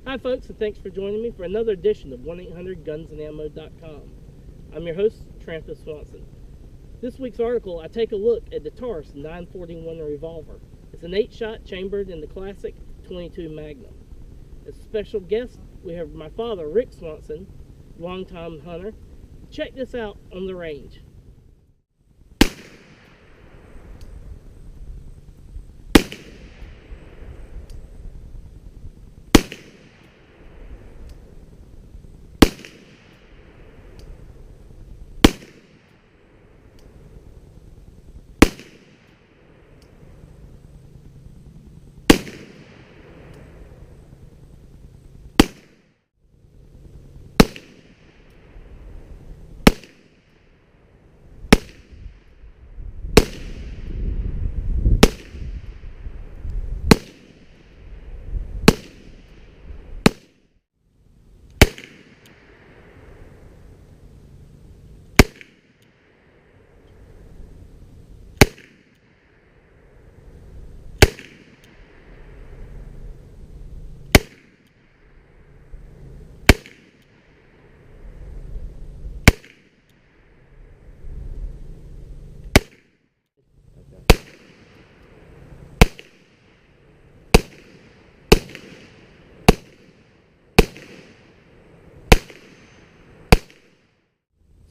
Hi folks, and thanks for joining me for another edition of 1-800-GUNSANDAMMO.com. I'm your host, Trampas Swanson. This week's article, I take a look at the Taurus 941 revolver. It's an 8-shot chambered in the classic 22 Magnum. As a special guest, we have my father, Rick Swanson, longtime hunter. Check this out on the range.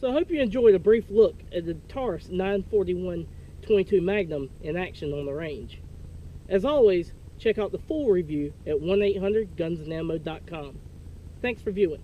So I hope you enjoyed a brief look at the Taurus 941 22 Magnum in action on the range. As always, check out the full review at 1-800-GUNSANDAMMO.com. Thanks for viewing.